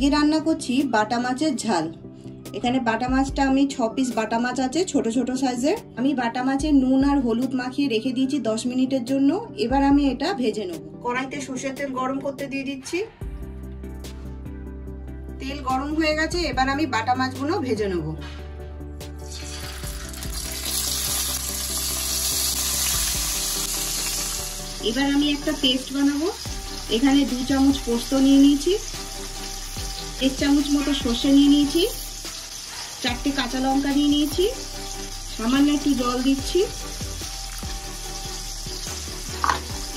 আজকে রান্না করছি বাটা মাছের ঝাল। এখানে বাটা মাছটা আমি 6 পিস বাটা মাছ আছে ছোট ছোট সাইজের। আমি বাটা মাছের নুন আর হলুদ মাখিয়ে রেখে দিয়েছি 10 মিনিটের জন্য। এবার আমি এটা ভেজে নেব। কড়াইতে সরষের তেল গরম করতে দিয়ে দিচ্ছি। তেল গরম হয়ে গেছে, এবার আমি বাটা মাছগুলো ভেজে নেব। এবার আমি একটা পেস্ট বানাবো। এখানে 2 চামচ পোস্ত নিয়ে নিয়েছি, 1 চামচ মতো সর্ষে নিয়ে নিয়েছি, 4টে কাঁচা লঙ্কা নিয়ে নিয়েছি, সামান্য একটু জল দিচ্ছি।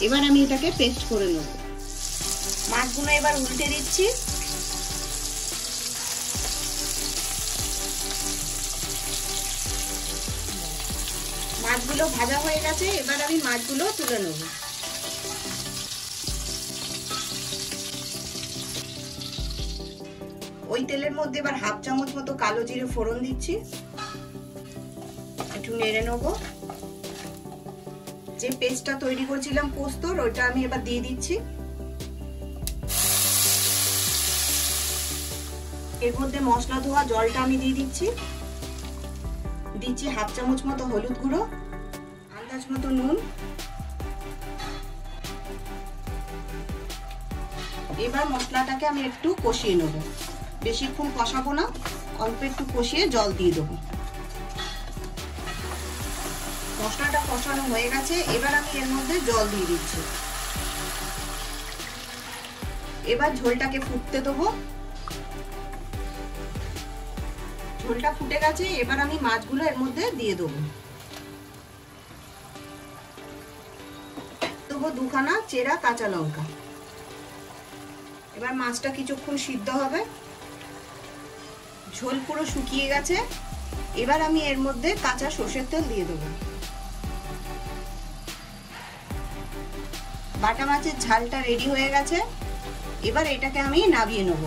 এবার আমি এটাকে পেস্ট করে নেব। মাছগুলো এবার উল্টে দিচ্ছি। মাছগুলো ভাজা হয়ে গেছে, এবার আমি মাছগুলো তুলে নেব। ওই তেলের মধ্যে এবার 1/2 চামচ মতো কালো জিরে ফোড়ন দিচ্ছি। একটু নেড়ে নেব। যে পেস্টটা তৈরি করেছিলাম পোস্তর, ওইটা আমি এবার দিয়ে দিচ্ছি। এর মধ্যে মশলা ধোয়া জলটা আমি দিয়ে দিচ্ছি। দিচ্ছি 1/2 চামচ মতো হলুদ গুঁড়ো, আন্দাজ মতো নুন। এবার মশলাটাকে আমি একটু কষিয়ে নেব। বেশিক্ষণ কষাবো না, অল্প একটু কষিয়ে জল দিয়ে দেবো। মশলাটা কষানো হয়ে গেছে, এবার আমি এর মধ্যে জল দিয়ে দিচ্ছি। এবার ঝোলটাকে ফুটতে দেবো। ঝোলটা ফুটে গেছে, এবার আমি মাছগুলো এর মধ্যে দিয়ে দেবো। দেবো 2 খানা চেরা কাঁচা লঙ্কা। এবার মাছটা কিছুক্ষণ সিদ্ধ হবে। ঝোল পুরো শুকিয়ে গেছে, এবার আমি এর মধ্যে কাঁচা সরষের তেল দিয়ে দেবো। বাটা মাছের ঝালটা রেডি হয়ে গেছে, এবার এটাকে আমি নামিয়ে নেব।